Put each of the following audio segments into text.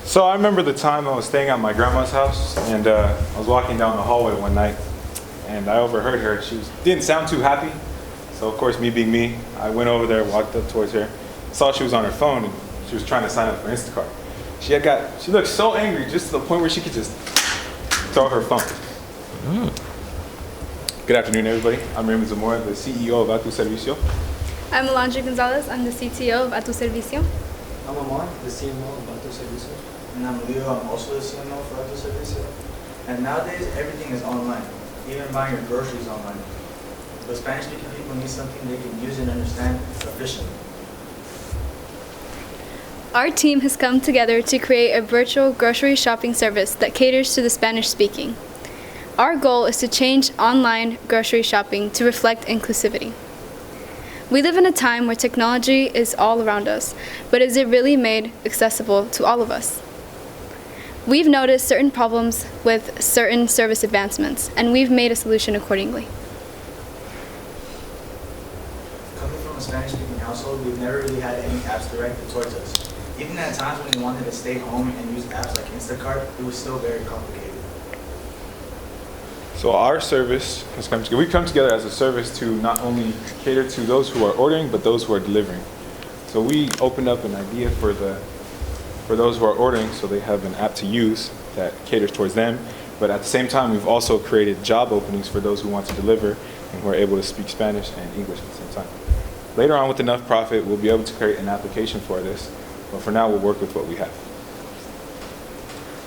So I remember the time I was staying at my grandma's house, and I was walking down the hallway one night, and I overheard her. She didn't sound too happy, so of course, me being me, I went over there, walked up towards her, saw she was on her phone, and she was trying to sign up for Instacart. She looked so angry, just to the point where she could just throw her phone. Good afternoon, everybody. I'm Raymond Zamora, the CEO of Atu Servicio. I'm Alondra Gonzalez. I'm the CTO of Atu Servicio. I'm Amar, the CMO of Atu Servicio. And I'm Leo, I'm also the CMO for Advertisements. Servicio. And nowadays, everything is online, even buying your groceries online. But Spanish-speaking people need something they can use and understand efficiently. Our team has come together to create a virtual grocery shopping service that caters to the Spanish-speaking. Our goal is to change online grocery shopping to reflect inclusivity. We live in a time where technology is all around us, but is it really made accessible to all of us? We've noticed certain problems with certain service advancements, and we've made a solution accordingly. Coming from a Spanish-speaking household, we've never really had any apps directed towards us. Even at times when we wanted to stay home and use apps like Instacart, it was still very complicated. So our service has come together. We've come together as a service to not only cater to those who are ordering, but those who are delivering. So we opened up an idea for those who are ordering, so they have an app to use that caters towards them. But at the same time, we've also created job openings for those who want to deliver and who are able to speak Spanish and English at the same time. Later on, with enough profit, we'll be able to create an application for this. But for now, we'll work with what we have.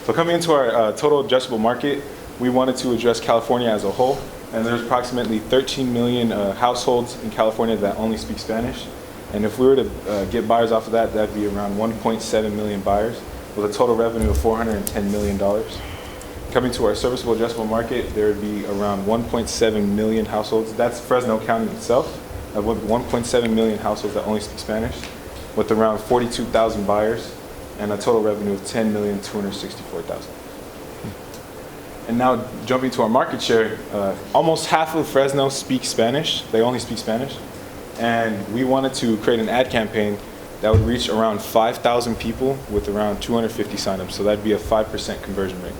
So coming into our total addressable market, we wanted to address California as a whole. And there's approximately 13 million households in California that only speak Spanish. And if we were to get buyers off of that, that'd be around 1.7 million buyers with a total revenue of $410 million. Coming to our serviceable addressable market, there would be around 1.7 million households. That's Fresno County itself, with 1.7 million households that only speak Spanish, with around 42,000 buyers and a total revenue of $10,264,000. And now jumping to our market share, almost half of Fresno speaks Spanish. They only speak Spanish. And we wanted to create an ad campaign that would reach around 5,000 people with around 250 signups. So that'd be a 5% conversion rate.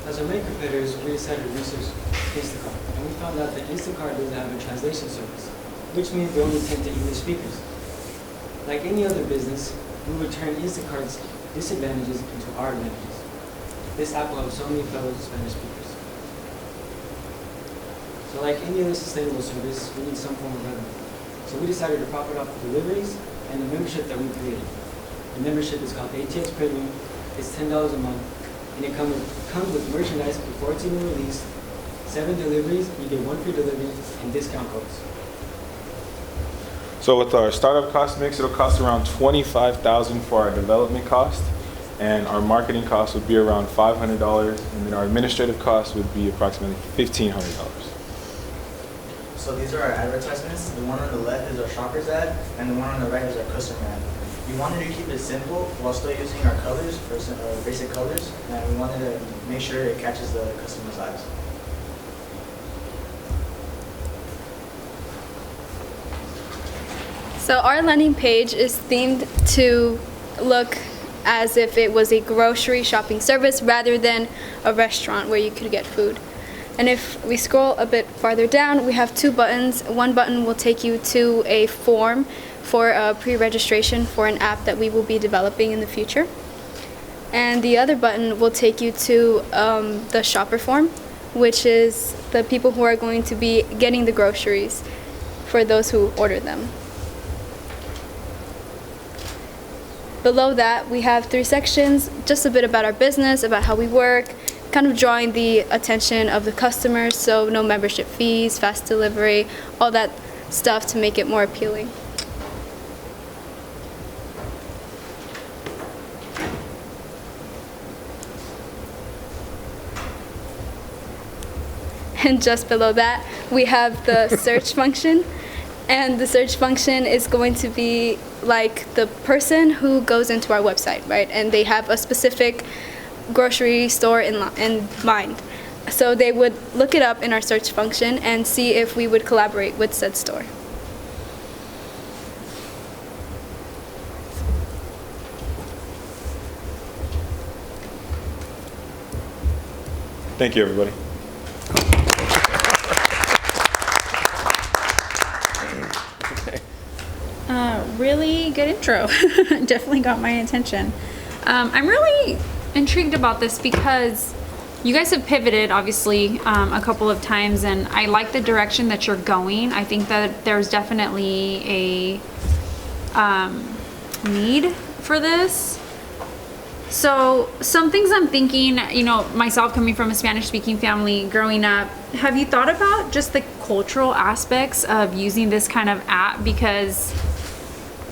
As our main competitors, we decided to research Instacart, and we found out that Instacart doesn't have a translation service, which means they only tend to English speakers. Like any other business, we would turn Instacart's disadvantages into our advantages. This app will help so many fellow Spanish speakers. So like any other sustainable service, we need some form of revenue. So we decided to profit off the deliveries and the membership that we created. The membership is called ATX Premium. It's $10 a month, and it comes with merchandise before it's even released, 7 deliveries, you get 1 free delivery, and discount codes. So with our startup cost mix, it'll cost around $25,000 for our development cost, and our marketing cost would be around $500, and then our administrative cost would be approximately $1,500. So these are our advertisements. The one on the left is our shopper's ad, and the one on the right is our customer ad. We wanted to keep it simple while still using our colors, for basic colors, and we wanted to make sure it catches the customer's eyes. So our landing page is themed to look as if it was a grocery shopping service rather than a restaurant where you could get food. And if we scroll a bit farther down, we have 2 buttons. One button will take you to a form for a pre-registration for an app that we will be developing in the future. And the other button will take you to the shopper form, which is the people who are going to be getting the groceries for those who order them. Below that, we have 3 sections, just a bit about our business, about how we work, kind of drawing the attention of the customers, so no membership fees, fast delivery, all that stuff to make it more appealing. And just below that, we have the search function. And the search function is going to be like the person who goes into our website, right? And they have a specific grocery store in mind. So they would look it up in our search function and see if we would collaborate with said store. Thank you, everybody. Really good intro. Definitely got my attention. I'm really intrigued about this because you guys have pivoted, obviously, a couple of times, and I like the direction that you're going. I think that there's definitely a need for this. So some things I'm thinking, you know, myself coming from a Spanish-speaking family growing up, have you thought about just the cultural aspects of using this kind of app? Because,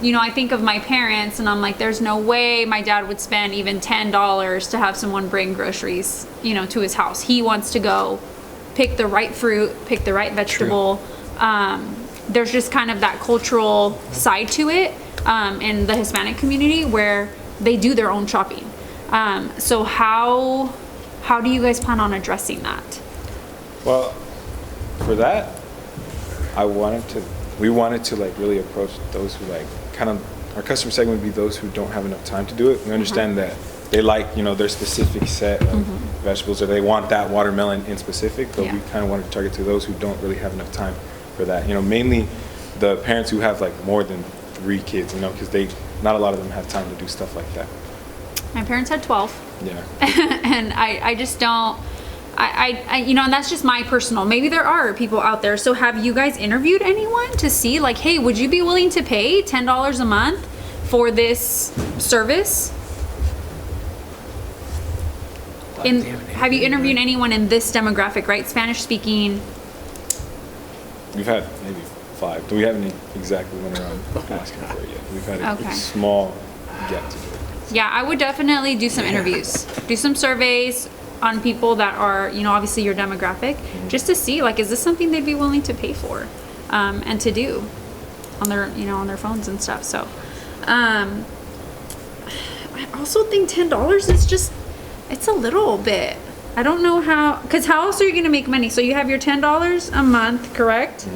you know, I think of my parents and I'm like, there's no way my dad would spend even $10 to have someone bring groceries, you know, to his house. He wants to go pick the right fruit, pick the right vegetable. There's just kind of that cultural side to it in the Hispanic community where they do their own shopping. So how do you guys plan on addressing that? Well, for that, we wanted to like really approach those who like kind of, our customer segment would be those who don't have enough time to do it. We understand that they like, you know, their specific set of vegetables, or they want that watermelon in specific, but we kind of wanted to target to those who don't really have enough time for that. You know, mainly the parents who have like more than 3 kids, you know, because not a lot of them have time to do stuff like that. My parents had 12. Yeah. And I just don't, you know, and that's just my personal, maybe there are people out there. So have you guys interviewed anyone to see like, hey, would you be willing to pay $10 a month for this service? Have you interviewed anyone in this demographic, right? Spanish speaking? We've had maybe 5. We haven't exactly went around asking for it yet. We've had a small get to do it. Yeah, I would definitely do some interviews, do some surveys on people that are, you know, obviously your demographic, just to see like, is this something they'd be willing to pay for, and to do on their, you know, on their phones and stuff. So, I also think $10 is just, it's a little bit. I don't know because how else are you going to make money? So you have your $10 a month, correct?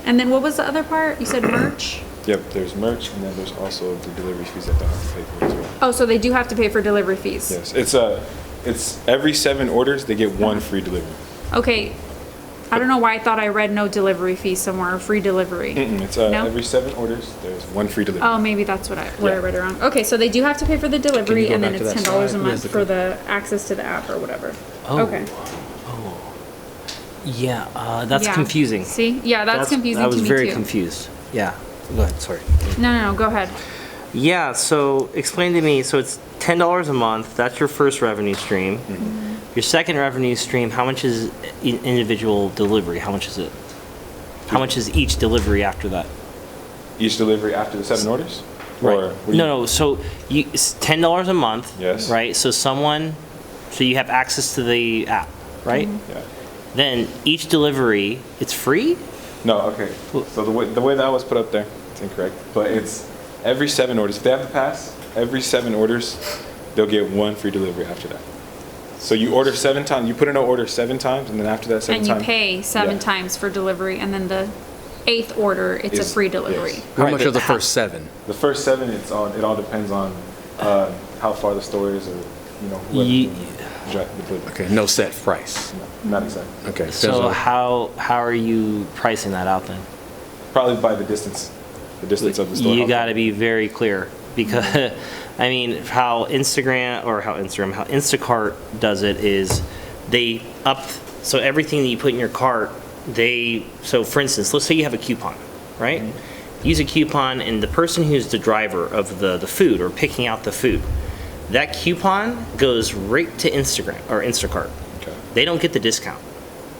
And then what was the other part? You said merch? Yep, there's merch, and then there's also the delivery fees that they'll have to pay for as well. Oh, so they do have to pay for delivery fees? Yes, it's every 7 orders, they get 1 free delivery. Okay. I don't know why I thought I read no delivery fee somewhere, or free delivery. It's No? every 7 orders, there's 1 free delivery. Oh, maybe that's what I read it wrong. Okay, so they do have to pay for the delivery, go and then back to it's that $10 a slide? month for the access to the app or whatever. Oh. Okay. Yeah, that's Yeah. confusing. See? Yeah, that's confusing I was to me very too. confused. Yeah. Go ahead, sorry. No, go ahead. Yeah, so explain to me, so it's $10 a month, that's your first revenue stream. Your second revenue stream, how much is individual delivery? How much is it? How much is each delivery after that? Each delivery after the 7 orders? Right. Or what do you- No, so it's $10 a month. Yes. Right, so you have access to the app, right? Yeah. Then each delivery, it's free? No, okay. So the way that was put up there, it's incorrect. But it's every 7 orders. If they have the pass, every 7 orders, they'll get 1 free delivery after that. So you order 7 times, you put in an order 7 times, and then after that 7 And you times. pay 7 Yeah. times for delivery, and then the 8th order, it's a Is- free delivery. yes. How Right, much but are the how- first 7? The first 7, it all depends on how far the store is, or you know, whoever Ye- the delivery. Okay, no set price. No, not exactly. Okay. So how are you pricing that out then? Probably by the distance of the store. You got to be very clear because, I mean, how Instacart does it is they so everything that you put in your cart, so for instance, let's say you have a coupon, right? Use a coupon, and the person who's the driver of the food or picking out the food, that coupon goes right to Instagram or Instacart. Okay. They don't get the discount.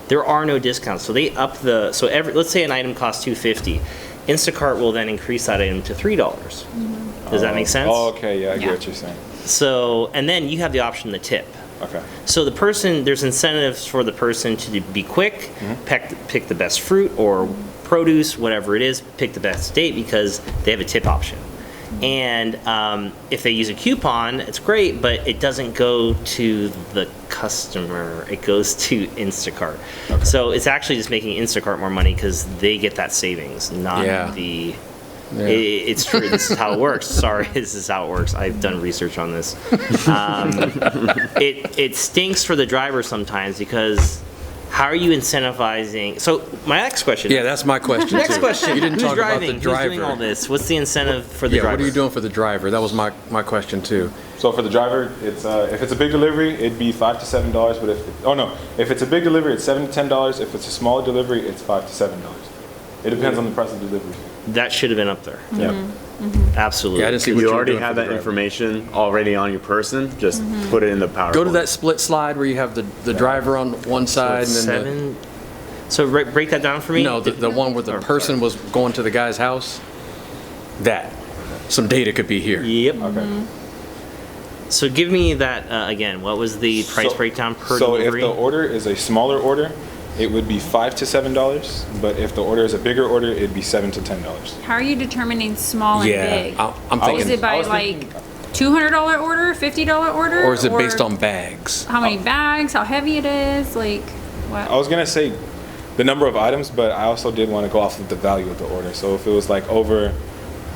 There are no discounts. So they up let's say an item costs $2.50. Instacart will then increase that item to $3. Does that make sense? Oh, okay, yeah, I Yeah. get what you're saying. So, and then you have the option to tip. Okay. So there's incentives for the person to be quick, pick the best fruit or produce, whatever it is, pick the best date because they have a tip option. And if they use a coupon, it's great, but it doesn't go to the customer. It goes to Instacart. Okay. So it's actually just making Instacart more money because they get that savings, not Yeah. the Yeah. It's true. This is how it works. Sorry, this is how it works. I've done research on this. It stinks for the driver sometimes because how are you incentivizing? So my next question. Yeah, that's my question. Next too. question. You didn't Who's talk driving? about the driver. Who's doing all this? What's the incentive for the Yeah, driver? what are you doing for the driver? That was my question too. So for the driver, it's if it's a big delivery, it'd be $5 to $7. But if it's a big delivery, it's $7 to $10. If it's a smaller delivery, it's $5 to $7. It depends on the price of the delivery. That should have been up there. Yeah. Absolutely. Yeah, I didn't see what You were already doing have for the that driver. information already on your person, just put it in the PowerPoint. Go to that split slide where you have the driver on one side and then Seven. So break that down for me. no, the one where the Oh, person was going to the guy's house. That. Some data could be here. Yep. Okay. So give me that again. What was the price breakdown per so delivery? if the order is a smaller order, it would be $5 to $7. But if the order is a bigger order, it'd be $7 to $10. How are you determining small and Yeah, big? I'm I was- Is thinking. it by was like thinking- $200 order, $50 order? Or is it based on bags? how many bags, how heavy it is, like what? I was gonna say the number of items, but I also did want to go off of the value of the order. So if it was like over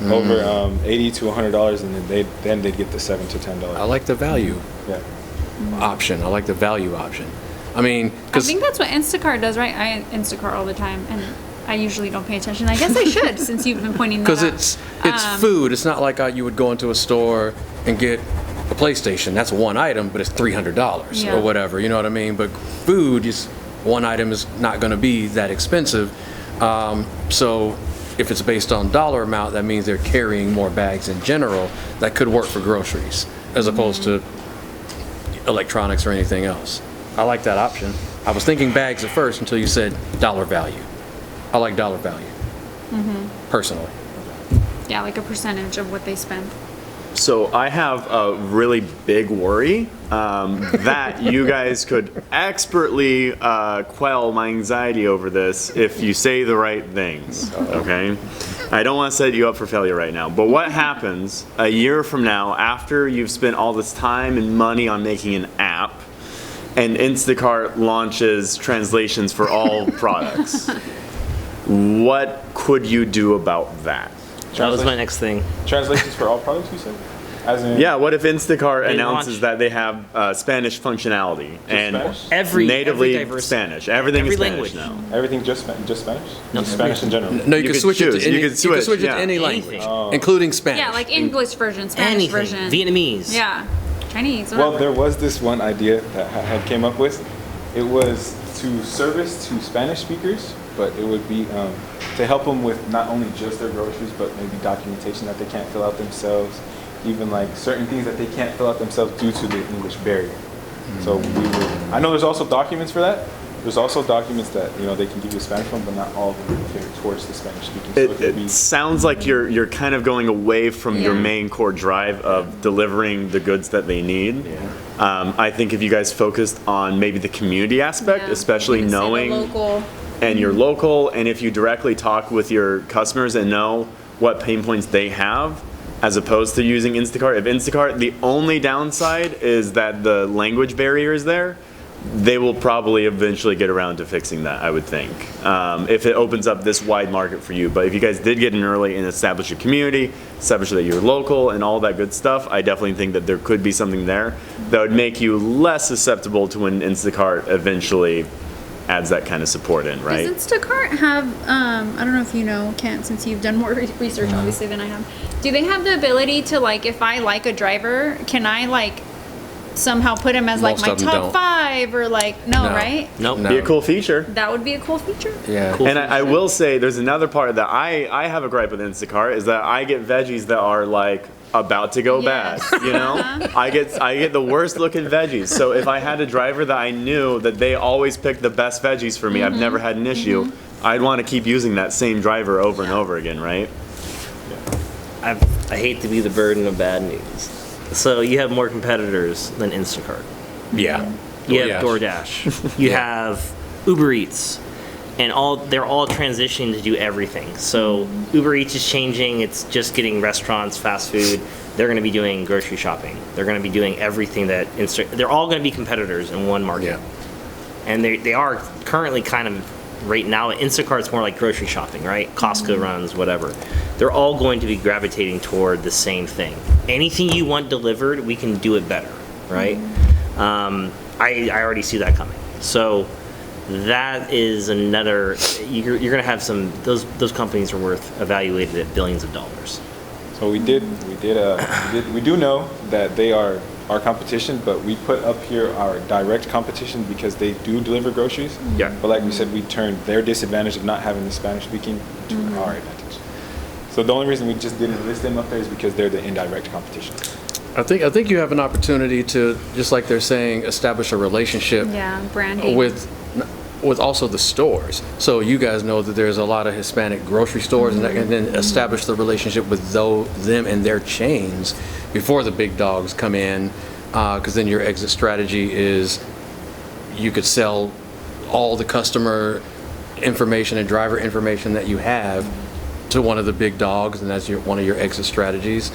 $80 to $100, and then they'd get the $7 to $10. I like the value Yeah. option. I like the value option. I mean, I because think that's what Instacart does, right? I Instacart all the time, and I usually don't pay attention. I guess I should, since you've been pointing that out. it's food. It's not like you would go into a store and get a PlayStation. That's one item, but it's $300 Yeah. or whatever. You know what I mean? But food is one item is not going to be that expensive. So if it's based on dollar amount, that means they're carrying more bags in general. That could work for groceries as opposed to electronics or anything else. I like that option. I was thinking bags at first until you said dollar value. I like dollar value, personally. Yeah, like a percentage of what they spend. So I have a really big worry that you guys could expertly quell my anxiety over this if you say the right things, okay? I don't want to set you up for failure right now, but what happens a year from now after you've spent all this time and money on making an app and Instacart launches translations for all products? What could you do about that? That was my next thing. Translations for all products, you said? As in Yeah, what if Instacart They announces launch- that they have Spanish functionality and Spanish? Every natively diverse Spanish? Everything every is Spanish language. now. everything just Spanish? No, Just Spanish in general. No, you You can could switch it choose. to any. You could switch, it yeah. to any Anything. language, including Spanish. Yeah, like English version, Spanish anything. version. Vietnamese. Yeah, Chinese. Well, whatever. there was this one idea that I had came up with. It was to service to Spanish speakers, but it would be to help them with not only just their groceries, but maybe documentation that they can't fill out themselves, even like certain things that they can't fill out themselves due to the English barrier. So I know there's also documents for that. There's also documents that they can give you a Spanish one, but not all of them are geared towards the Spanish speaking. So it could be It sounds like you're kind of going away from your Yeah. main core drive of delivering the goods that they need. I think if you guys focused on maybe the community aspect, Yeah. especially You can say the knowing local. and you're local, and if you directly talk with your customers and know what pain points they have, as opposed to using Instacart. If Instacart, the only downside is that the language barrier is there, they will probably eventually get around to fixing that, I would think, if it opens up this wide market for you. But if you guys did get in early and establish your community, establish that you're local and all that good stuff, I definitely think that there could be something there that would make you less susceptible to when Instacart eventually adds that kind of support in, right? Does Instacart have, I don't know if you know, Kent, since you've done more research obviously than I have, do they have the ability to like, if I like a driver, can I like somehow put him as like Most my of them top don't. 5 or like, no, No. right? Nope. No. Be a cool feature. That would be a cool feature. Yeah. Cool. And I will say, there's another part that I have a gripe with Instacart is that I get veggies that are like about to go Yes. bad. You know, I get the worst looking veggies. So if I had a driver that I knew that they always pick the best veggies for me, I've never had an issue. I'd want to keep using that same driver over and over again, right? I hate to be the burden of bad news. So you have more competitors than Instacart. Yeah. You have DoorDash. DoorDash. You have Uber Eats. And they're all transitioning to do everything. So Uber Eats is changing. It's just getting restaurants, fast food. They're going to be doing grocery shopping. They're going to be doing everything that they're all going to be competitors in one market. Yeah. And they are currently kind of right now, Instacart's more like grocery shopping, right? Costco runs, whatever. They're all going to be gravitating toward the same thing. Anything you want delivered, we can do it better, right? I already see that coming. So that is another, you're going to have some, those companies are worth evaluated at billions of dollars. So we do know that they are our competition, but we put up here our direct competition because they do deliver groceries. Yeah. But like we said, we turned their disadvantage of not having the Spanish speaking to our advantage. So the only reason we just didn't list them up there is because they're the indirect competition. I think you have an opportunity to, just like they're saying, establish a relationship Yeah, branding. with also the stores. So you guys know that there's a lot of Hispanic grocery stores, and then establish the relationship with them and their chains before the big dogs come in, because then your exit strategy is you could sell all the customer information and driver information that you have to one of the big dogs, and that's one of your exit strategies.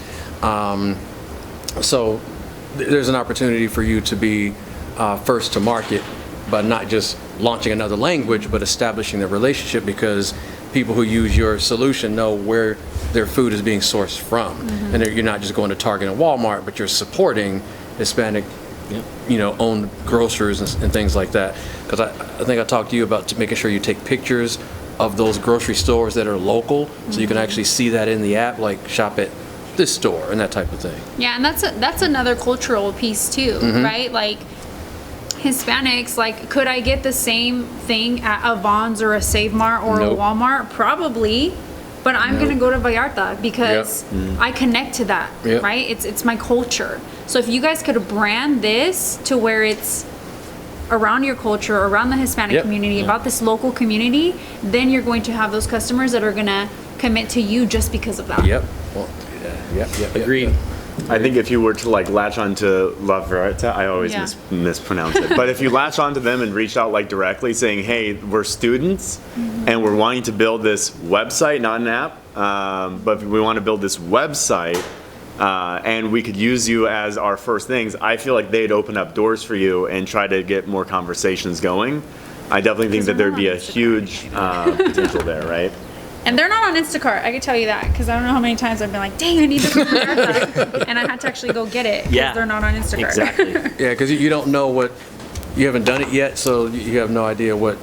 So there's an opportunity for you to be first to market, but not just launching another language, but establishing the relationship, because people who use your solution know where their food is being sourced from. And you're not just going to Target and Walmart, but you're supporting Hispanic, owned grocers and things like that. Because I think I talked to you about making sure you take pictures of those grocery stores that are local, so you can actually see that in the app, like shop at this store and that type of thing. Yeah, and that's another cultural piece too, right? Like Hispanics, like, could I get the same thing at a Vons or a Save Mart or Nope. a Walmart? Probably, but I'm gonna go to Vallarta because I connect to that, Yep. right? It's my culture. So if you guys could brand this to where it's around your culture, around the Hispanic Yep. community, about this local community, then you're going to have those customers that are gonna commit to you just because of that. Yep. Well, yep. Agreed. I think if you were to like latch onto La Verita, I always Yeah. mispronounce it. But if you latch onto them and reach out like directly saying, hey, we're students and we're wanting to build this website, not an app, but we want to build this website and we could use you as our first things, I feel like they'd open up doors for you and try to get more conversations going. I definitely think that there'd be a huge potential there, right? And they're not on Instacart, I can tell you that, because I don't know how many times I've been like, dang, I need this from America, and I had to actually go get it, because Yeah. they're not on Instacart. Exactly. Yeah, because you don't know you haven't done it yet, so you have no idea what,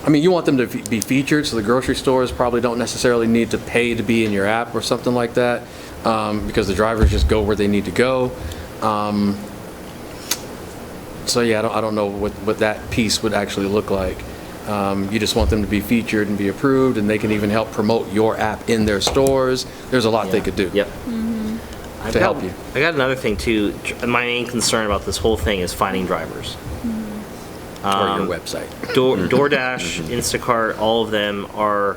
you want them to be featured, so the grocery stores probably don't necessarily need to pay to be in your app or something like that, because the drivers just go where they need to go. So yeah, I don't know what that piece would actually look like. You just want them to be featured and be approved, and they can even help promote your app in their stores. There's a lot they could do. Yep. To help you. I got another thing too. My main concern about this whole thing is finding drivers. Or your website. DoorDash, Instacart, all of them are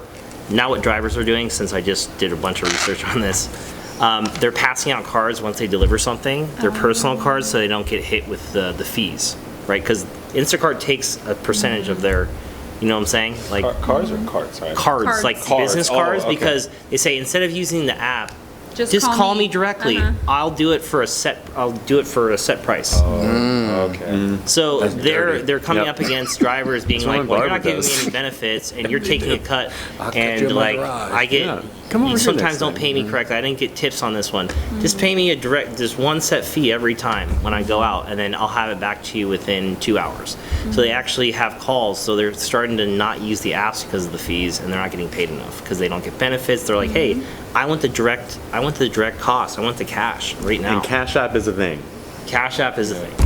now what drivers are doing, since I just did a bunch of research on this. They're passing out cards once they deliver something, their personal cards, so they don't get hit with the fees, right? Because Instacart takes a percentage of their, you know what I'm saying? Like Cars or carts, right? cards, like Cards. business Oh, cards, okay. because they say instead of using the app, Just just call call me. me directly. I'll do it for a set price. Okay. So That's dirty. they're coming Yep. up against drivers being That's like, what well, you're Barbara not giving me does. any benefits, and you're taking a cut, I'll cut you and in my like garage. I get. Yeah. Come over You here sometimes next don't time. pay me correctly. I didn't get tips on this one. Just pay me just one set fee every time when I go out, and then I'll have it back to you within 2 hours. So they actually have calls. So they're starting to not use the apps because of the fees, and they're not getting paid enough because they don't get benefits. They're like, hey, I want the direct cost. I want the cash right now. And Cash App is a thing. Cash App is a thing.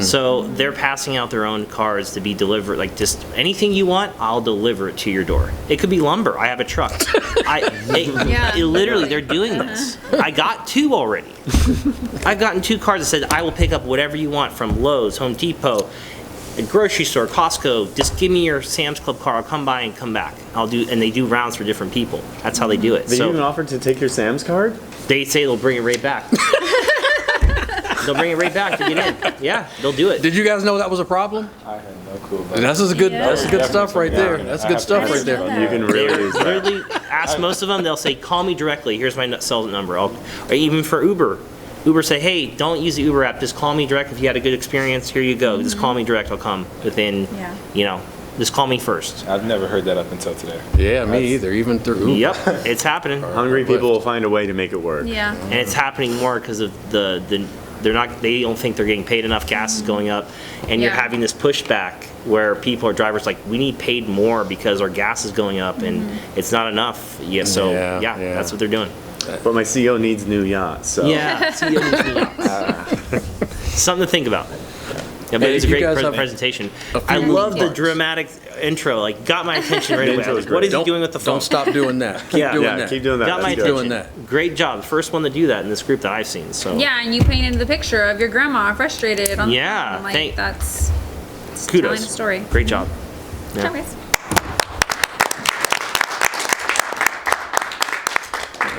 So they're passing out their own cards to be delivered, like just anything you want, I'll deliver it to your door. It could be lumber. I have a truck. Literally, they're doing this. I got 2 already. I've gotten 2 cards that said, I will pick up whatever you want from Lowe's, Home Depot, a grocery store, Costco. Just give me your Sam's Club card. I'll come by and come back. And they do rounds for different people. That's how they do it. They even So offered to take your Sam's card? they say they'll bring it right back. They'll bring it right back to get in. Yeah, they'll do it. Did you guys know that was a problem? I had no clue about That's good stuff right there. That's good stuff right there. You can really They're use that. literally ask most of them. They'll say, "Call me directly. Here's my cell number." Or even for Uber, Uber say, hey, don't use the Uber app, just call me direct if you had a good experience, here you go, just call me direct, I'll come within, Yeah. you know, just call me first. I've never heard that up until today. Yeah, me either, even through Uber. Yep, it's happening. Hungry people will find a way to make it work. Yeah. And it's happening more because of they don't think they're getting paid enough, gas is going up, and you're Yeah. having this pushback where drivers like, we need paid more because our gas is going up and it's not enough. Yeah, so Yeah, yeah, yeah. that's what they're doing. But my CEO needs new yachts, so. Yeah, something to think about. Yeah, but Hey, it's a you great guys have presentation. a few I moving love the parts. dramatic intro, like got my attention right The away. intro I was was like, what great. is he doing with the phone? Don't stop doing that. Keep Yeah. doing Yeah, that. keep doing that. Got my That's attention. good. Doing that. Great job. First one to do that in this group that I've seen. So Yeah, and you painted the picture of your grandma frustrated on Yeah, the phone. Like, that's telling kudos. a story. Great job. Good job, guys.